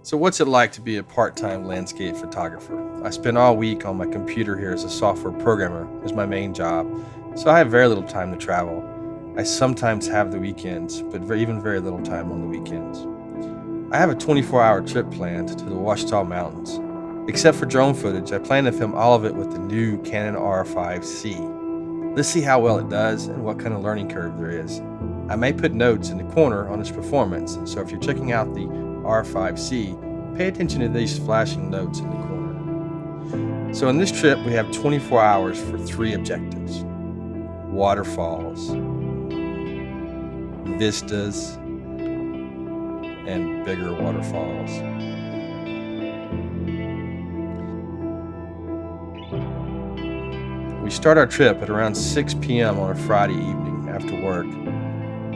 So what's it like to be a part-time landscape photographer? I spend all week on my computer here as a software programmer as my main job, so I have very little time to travel. I sometimes have the weekends, but even very little time on the weekends. I have a 24-hour trip planned to the Ouachita Mountains. Except for drone footage, I plan to film all of it with the new Canon R5 C. Let's see how well it does and what kind of learning curve there is. I may put notes in the corner on its performance, so if you're checking out the R5C, pay attention to these flashing notes in the corner. So in this trip, we have 24 hours for 3 objectives: waterfalls, vistas, and bigger waterfalls. We start our trip at around 6 p.m. on a Friday evening after work.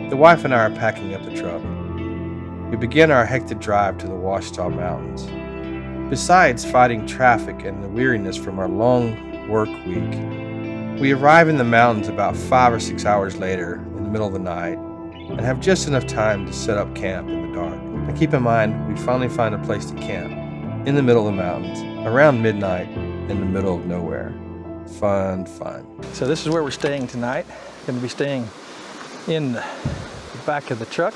The wife and I are packing up the truck. We begin our hectic drive to the Ouachita Mountains. Besides fighting traffic and the weariness from our long work week, we arrive in the mountains about 5 or 6 hours later in the middle of the night and have just enough time to set up camp in the dark. Now keep in mind, we finally find a place to camp in the middle of the mountains around midnight in the middle of nowhere. Fun. So this is where we're staying tonight. Going to be staying in the back of the truck.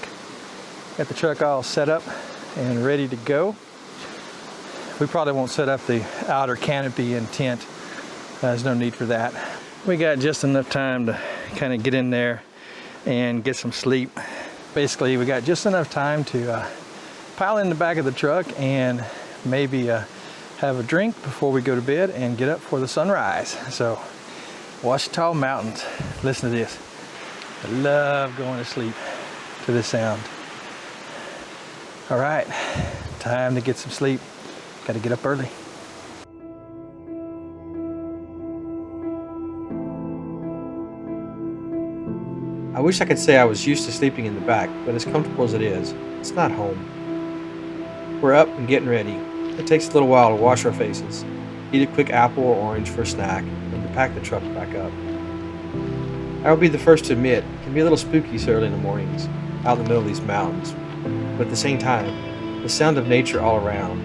Got the truck all set up and ready to go. We probably won't set up the outer canopy and tent. There's no need for that. We got just enough time to kind of get in there and get some sleep. Basically, we got just enough time to pile in the back of the truck and maybe have a drink before we go to bed and get up for the sunrise. So, Ouachita Mountains. Listen to this. I love going to sleep to this sound. All right, time to get some sleep. Got to get up early. I wish I could say I was used to sleeping in the back, but as comfortable as it is, it's not home. We're up and getting ready. It takes a little while to wash our faces, eat a quick apple or orange for a snack, and to pack the truck back up. I will be the first to admit, it can be a little spooky so early in the mornings, out in the middle of these mountains, but at the same time, the sound of nature all around,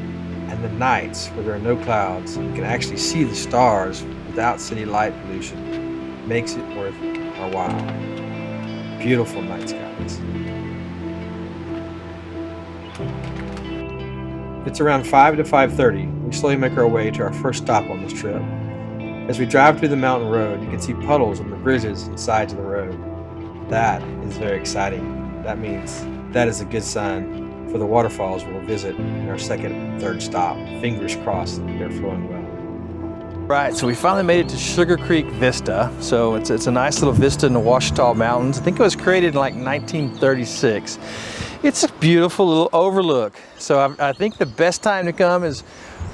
and the nights where there are no clouds and you can actually see the stars without city light pollution, makes it worth our while. Beautiful night skies. It's around 5 to 5:30. We slowly make our way to our first stop on this trip. As we drive through the mountain road, you can see puddles on the bridges and sides of the road. That is very exciting. That means that is a good sign for the waterfalls we'll visit in our second and third stop. Fingers crossed they're flowing well. Right, so we finally made it to Sugar Creek Vista. So it's a nice little vista in the Ouachita Mountains. I think it was created in like 1936. It's a beautiful little overlook. So I think the best time to come is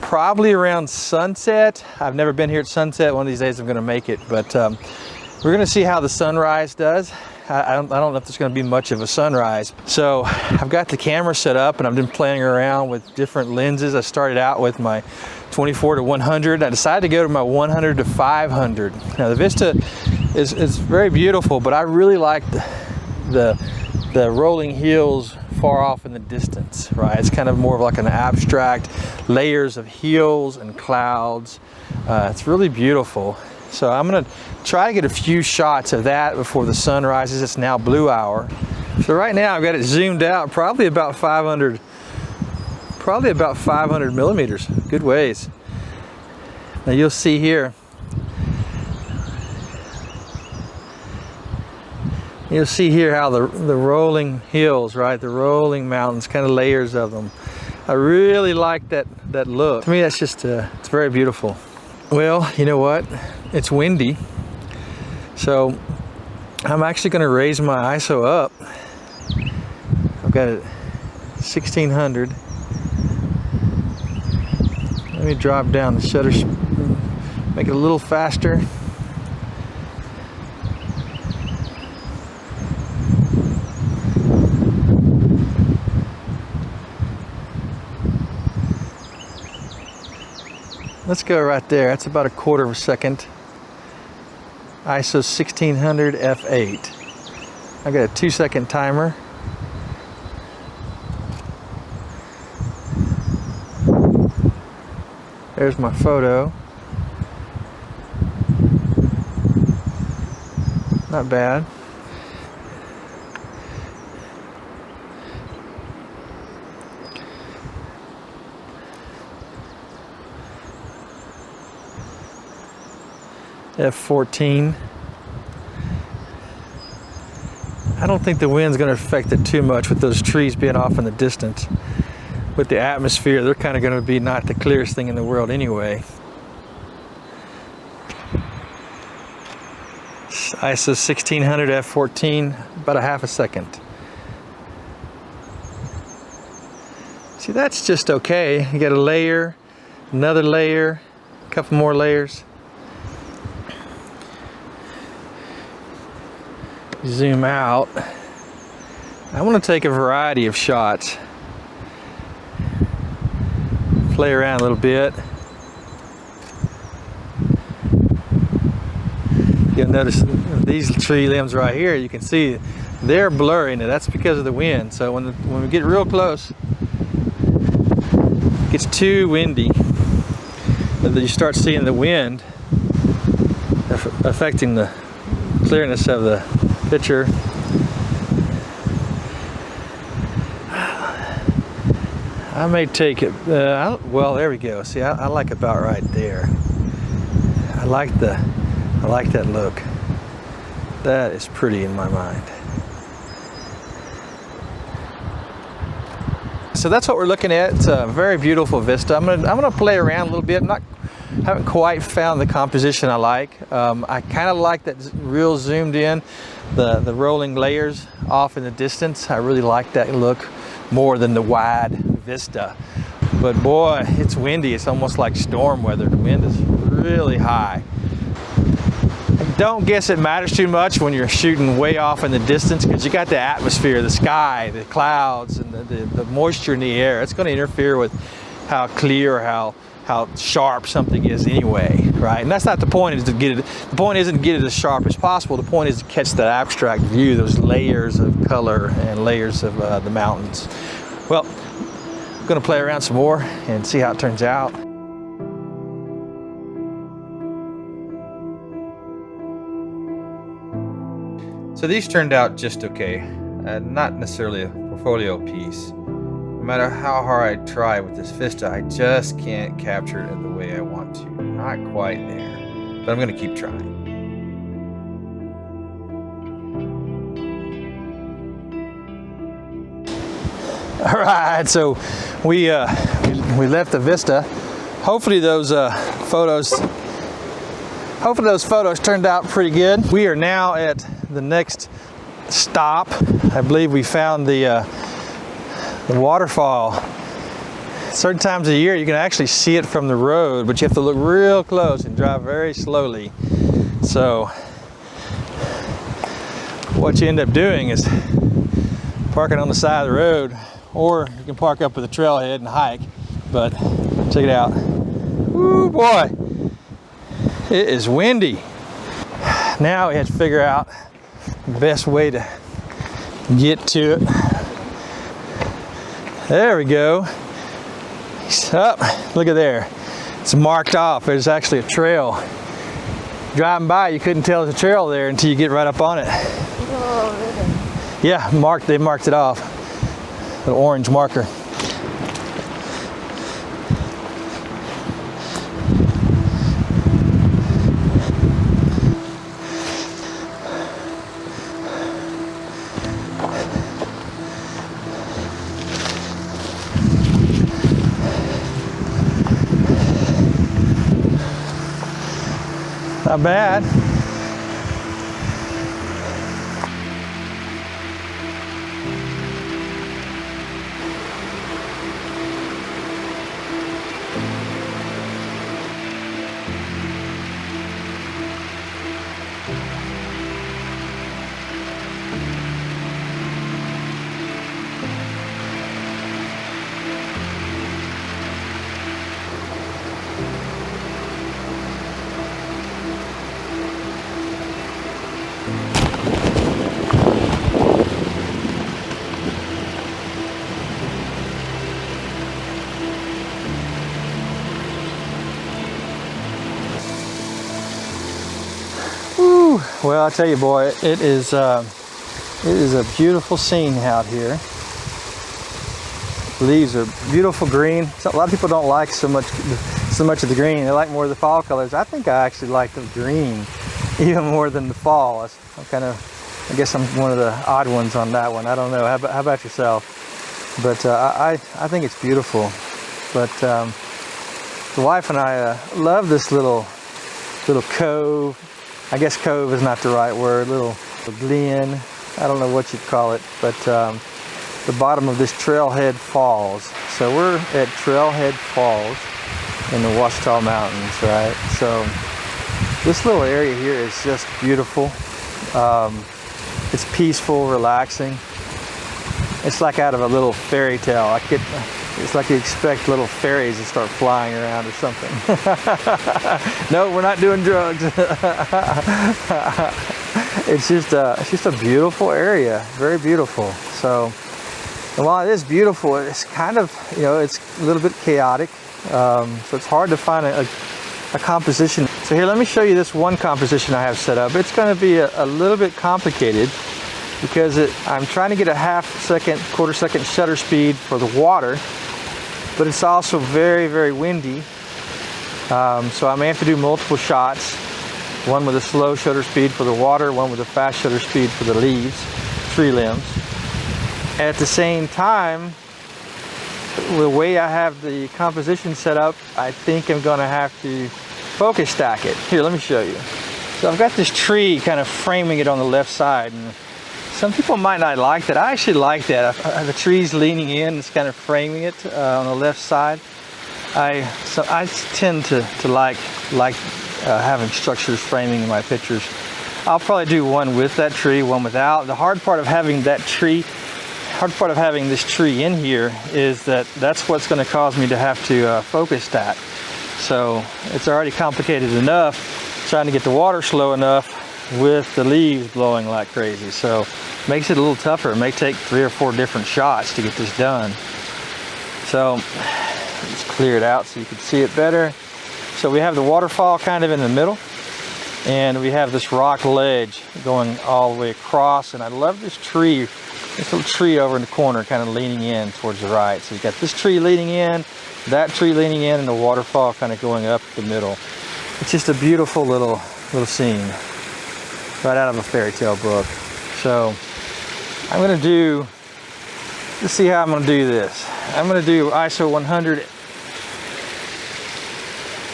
probably around sunset. I've never been here at sunset. One of these days I'm gonna make it, but we're gonna see how the sunrise does. I don't know if there's gonna be much of a sunrise. So I've got the camera set up and I've been playing around with different lenses. I started out with my 24 to 100. I decided to go to my 100 to 500. Now the vista is very beautiful, but I really like the rolling hills far off in the distance, right? It's kind of more of like an abstract layers of hills and clouds. It's really beautiful. So I'm gonna try to get a few shots of that before the sun rises. It's now blue hour. So right now I've got it zoomed out, probably about 500 millimeters, good ways. Now you'll see here, how the rolling hills, right? The rolling mountains, kind of layers of them. I really like that look. To me, that's just, it's very beautiful. Well, you know what? It's windy. So I'm actually gonna raise my ISO up. I've got it 1600. Let me drop down the shutter, make it a little faster. Let's go right there. That's about 1/4 of a second. ISO 1600 f8. I got a 2-second timer. There's my photo. Not bad. F14. I don't think the wind's going to affect it too much with those trees being off in the distance. With the atmosphere, they're kind of going to be not the clearest thing in the world anyway. ISO 1600 F14, about a half a second. See, that's just okay. You got a layer, another layer, a couple more layers. Zoom out. I want to take a variety of shots. Play around a little bit. You'll notice these tree limbs right here, you can see they're blurry. Now that's because of the wind. So when we get real close, it gets too windy. But then you start seeing the wind affecting the clearness of the picture. I may take it, well, there we go. See, I like about right there. I like that look. That is pretty in my mind. So that's what we're looking at. It's a very beautiful vista. I'm gonna play around a little bit. Haven't quite found the composition I like. I kind of like that real zoomed in, the rolling layers off in the distance. I really like that look more than the wide vista. But boy, it's windy. It's almost like storm weather. The wind is really high. I don't guess it matters too much when you're shooting way off in the distance, because you got the atmosphere, the sky, the clouds, and the moisture in the air. It's going to interfere with how clear, how sharp something is anyway, right? And that's not the point. Is to get it. The point isn't to get it as sharp as possible. The point is to catch that abstract view, those layers of color and layers of the mountains. Well, I'm going to play around some more and see how it turns out. So these turned out just okay. Not necessarily a portfolio piece. No matter how hard I try with this vista, I just can't capture it in the way I want to. Not quite there, but I'm going to keep trying. All right, so we left the vista. Hopefully those photos turned out pretty good. We are now at the next stop. I believe we found the waterfall. Certain times of the year you can actually see it from the road, but you have to look real close and drive very slowly. So what you end up doing is parking on the side of the road, or you can park up at the trailhead and hike. But check it out. Woo boy, it is windy. Now we have to figure out the best way to get to it. There we go. Up, look at there. It's marked off. There's actually a trail. Driving by, you couldn't tell there's a trail there until you get right up on it. Oh, really? Yeah, they marked it off. The orange marker. Not bad. Whew. Well, I tell you, boy, it is a beautiful scene out here. Leaves are beautiful green. So a lot of people don't like so much of the green. They like more of the fall colors. I think I actually like the green even more than the fall. I guess I'm one of the odd ones on that one. I don't know. How about yourself? But I think it's beautiful. But the wife and I love this little cove. I guess cove is not the right word. Little glen. I don't know what you'd call it. But the bottom of this Trailhead Falls. So we're at Trailhead Falls in the Ouachita Mountains, right? So this little area here is just beautiful. It's peaceful, relaxing. It's like out of a little fairy tale. It's like you expect little fairies to start flying around or something. No, we're not doing drugs. It's just a beautiful area, very beautiful. So, and while it is beautiful, it's kind of, it's a little bit chaotic. So it's hard to find a composition. So here, let me show you this one composition I have set up. It's going to be a little bit complicated because I'm trying to get a quarter second shutter speed for the water, but it's also very, very windy. So I may have to do multiple shots, one with a slow shutter speed for the water, one with a fast shutter speed for the leaves, tree limbs. At the same time, the way I have the composition set up, I think I'm going to have to focus stack it. Here, let me show you. So I've got this tree kind of framing it on the left side, and some people might not like that. I actually like that. The tree's leaning in, it's kind of framing it on the left side. So I tend to like having structures framing in my pictures. I'll probably do one with that tree, one without. The hard part of having this tree in here is that's what's going to cause me to have to focus stack. So it's already complicated enough trying to get the water slow enough with the leaves blowing like crazy. So it makes it a little tougher. It may take 3 or 4 different shots to get this done. So let's clear it out so you can see it better. So we have the waterfall kind of in the middle, and we have this rock ledge going all the way across, and I love this tree, this little tree over in the corner kind of leaning in towards the right. So you've got this tree leaning in, that tree leaning in, and the waterfall kind of going up the middle. It's just a beautiful little scene right out of a fairy tale book. So let's see how I'm going to do this. I'm going to do ISO 100.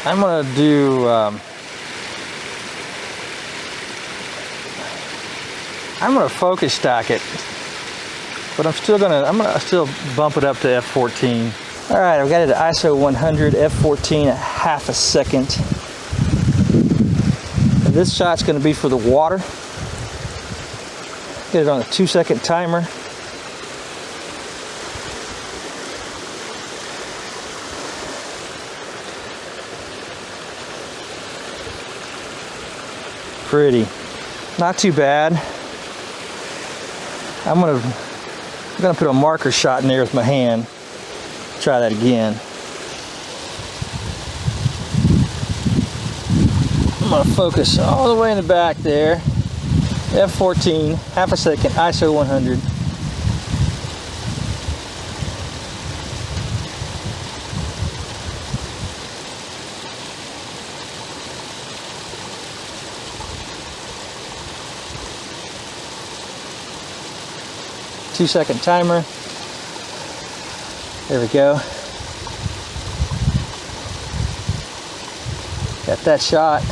I'm going to do I'm going to focus stack it, but I'm going to still bump it up to f14. All right, I've got it at ISO 100, f14 at half a second. And this shot's going to be for the water. Get it on a 2-second timer. Pretty. Not too bad. I'm gonna put a marker shot in there with my hand. Try that again. I'm gonna focus all the way in the back there. F14, half a second, ISO 100. Two-second timer. There we go. Got that shot.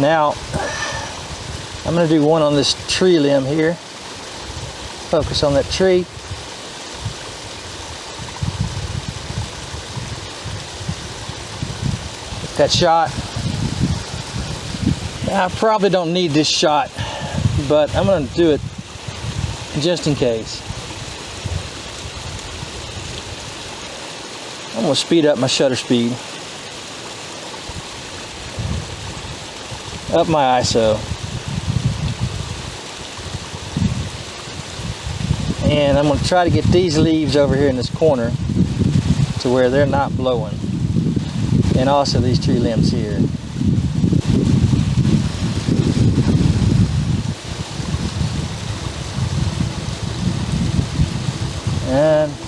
Now, I'm going to do one on this tree limb here. Focus on that tree. Get that shot. Now, I probably don't need this shot, but I'm going to do it just in case. I'm going to speed up my shutter speed. Up my ISO. And I'm going to try to get these leaves over here in this corner to where they're not blowing. And also these tree limbs here.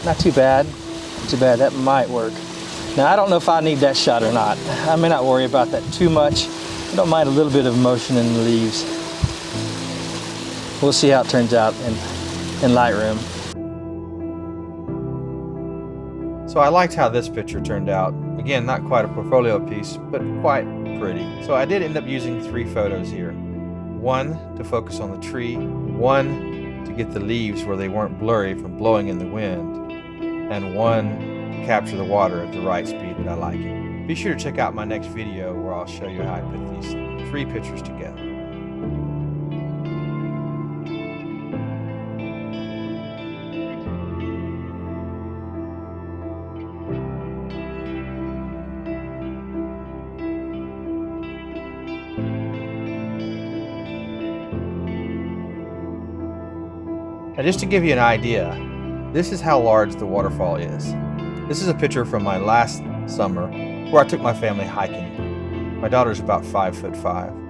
Not too bad. Not too bad. That might work. Now, I don't know if I need that shot or not. I may not worry about that too much. I don't mind a little bit of motion in the leaves. We'll see how it turns out in Lightroom. So I liked how this picture turned out. Again, not quite a portfolio piece, but quite pretty. So I did end up using 3 photos here. One to focus on the tree, one to get the leaves where they weren't blurry from blowing in the wind, and one to capture the water at the right speed that I like it. Be sure to check out my next video where I'll show you how I put these 3 pictures together. Now, just to give you an idea, this is how large the waterfall is. This is a picture from my last summer where I took my family hiking. My daughter's about 5'5".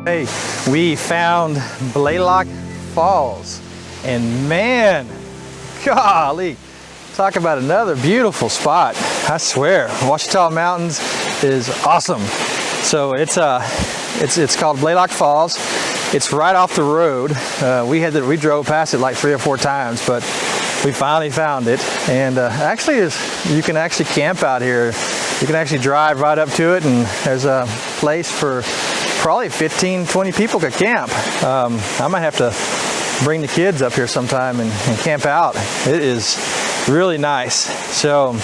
Hey, we found Blaylock Falls, and man, golly, talk about another beautiful spot. I swear, Ouachita Mountains is awesome. So it's called Blaylock Falls. It's right off the road. We drove past it like 3 or 4 times, but we finally found it. And actually, you can actually camp out here. You can actually drive right up to it, and there's a place for probably 15, 20 people could camp. I might have to bring the kids up here sometime and camp out. It is really nice. So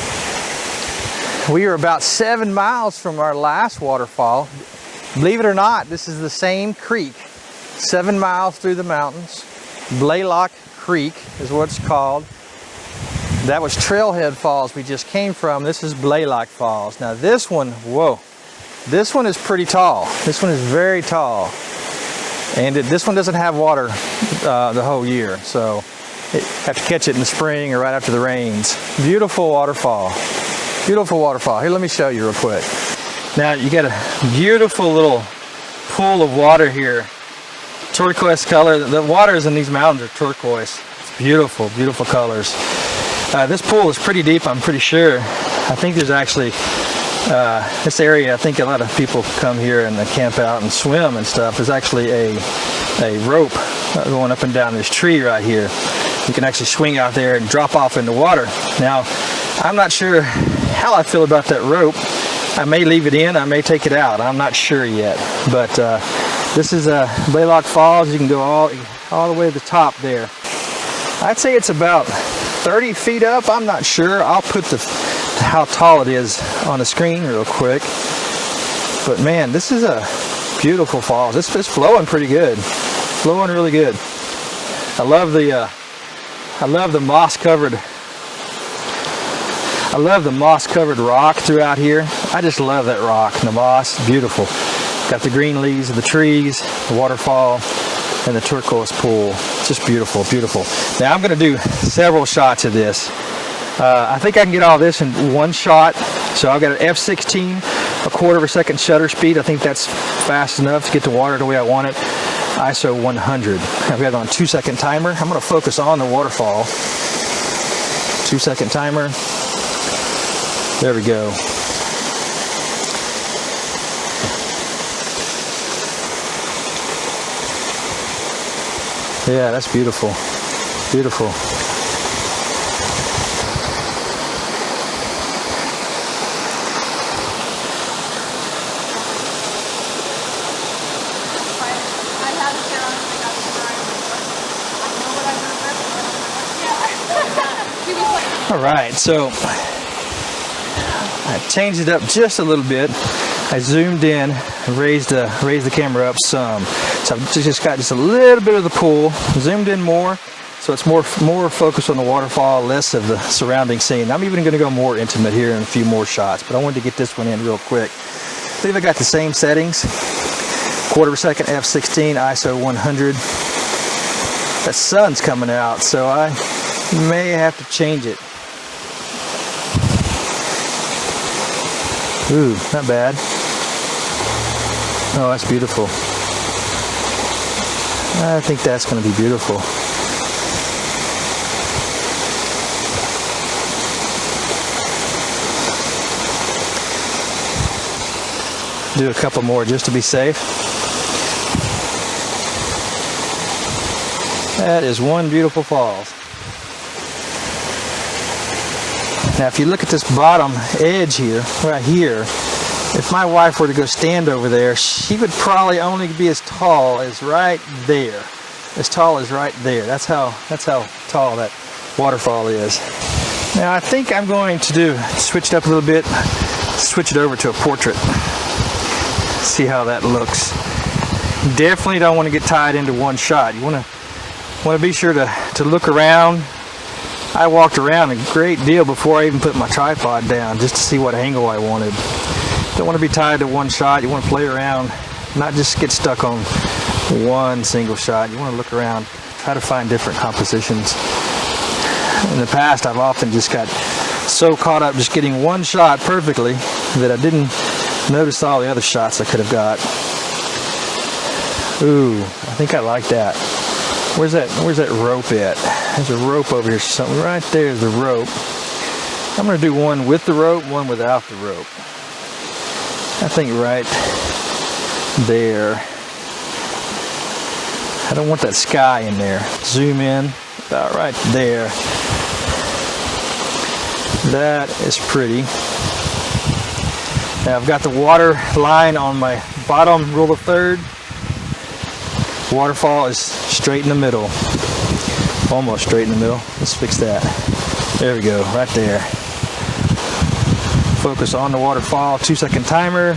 we are about 7 miles from our last waterfall. Believe it or not, this is the same creek, 7 miles through the mountains. Blaylock Creek is what it's called. That was Trailhead Falls we just came from. This is Blaylock Falls. Now this one, whoa. This one is pretty tall. This one is very tall. And this one doesn't have water the whole year. So you have to catch it in the spring or right after the rains. Beautiful waterfall. Beautiful waterfall. Here, let me show you real quick. Now you got a beautiful little pool of water here. Turquoise color. The waters in these mountains are turquoise. It's beautiful, beautiful colors. This pool is pretty deep, I'm pretty sure. I think there's actually this area, I think a lot of people come here and they camp out and swim and stuff. There's actually a rope going up and down this tree right here. You can actually swing out there and drop off in the water. Now, I'm not sure how I feel about that rope. I may leave it in, I may take it out. I'm not sure yet. But this is Blaylock Falls. You can go all the way to the top there. I'd say it's about 30 feet up. I'm not sure. I'll put how tall it is on the screen real quick. But man, this is a beautiful falls. It's flowing pretty good. Flowing really good. I love the moss covered rock throughout here. I just love that rock and the moss. Beautiful. Got the green leaves of the trees, the waterfall, and the turquoise pool. It's just beautiful, beautiful. Now I'm going to do several shots of this. I think I can get all this in one shot. So I've got an f/16, a 1/4 second shutter speed. I think that's fast enough to get the water the way I want it. ISO 100. I've got it on 2-second timer. I'm going to focus on the waterfall. 2-second timer. There we go. Yeah, that's beautiful. Beautiful. All right, so I changed it up just a little bit. I zoomed in and raised the camera up some. So I've just got just a little bit of the pool, zoomed in more, so it's more focused on the waterfall, less of the surrounding scene. I'm even going to go more intimate here in a few more shots, but I wanted to get this one in real quick. I believe I got the same settings. 1/4 second f/16, ISO 100. The sun's coming out, so I may have to change it. Ooh, not bad. Oh, that's beautiful. I think that's going to be beautiful. Do a couple more just to be safe. That is one beautiful falls. Now if you look at this bottom edge here, right here, if my wife were to go stand over there, she would probably only be as tall as right there. As tall as right there. That's how tall that waterfall is. Now I think I'm going to switch it up a little bit, switch it over to a portrait. See how that looks. Definitely don't want to get tied into one shot. You want to be sure to look around. I walked around a great deal before I even put my tripod down just to see what angle I wanted. Don't want to be tied to one shot. You want to play around, not just get stuck on one single shot. You want to look around, try to find different compositions. In the past, I've often just got so caught up just getting one shot perfectly that I didn't notice all the other shots I could have got. Ooh, I think I like that. Where's that rope at? There's a rope over here. Something right there is the rope. I'm going to do one with the rope, one without the rope. I think right there. I don't want that sky in there. Zoom in, about right there. That is pretty. Now I've got the water line on my bottom rule of third. Waterfall is straight in the middle. Almost straight in the middle. Let's fix that. There we go, right there. Focus on the waterfall, 2-second timer.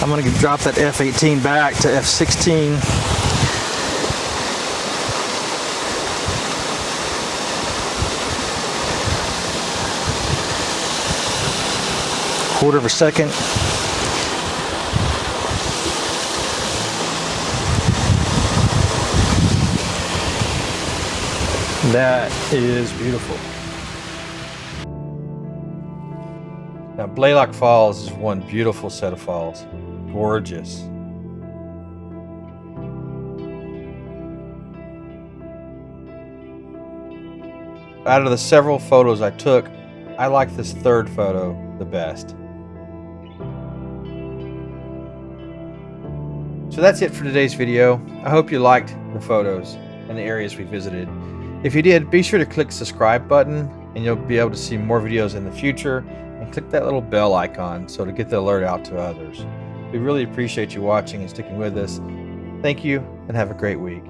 I'm gonna drop that f/18 back to f/16. Quarter of a second. That is beautiful. Now, Blaylock Falls is one beautiful set of falls. Gorgeous. Out of the several photos I took, I like this third photo the best. So that's it for today's video. I hope you liked the photos and the areas we visited. If you did, be sure to click the subscribe button and you'll be able to see more videos in the future, and click that little bell icon so to get the alert out to others. We really appreciate you watching and sticking with us. Thank you and have a great week.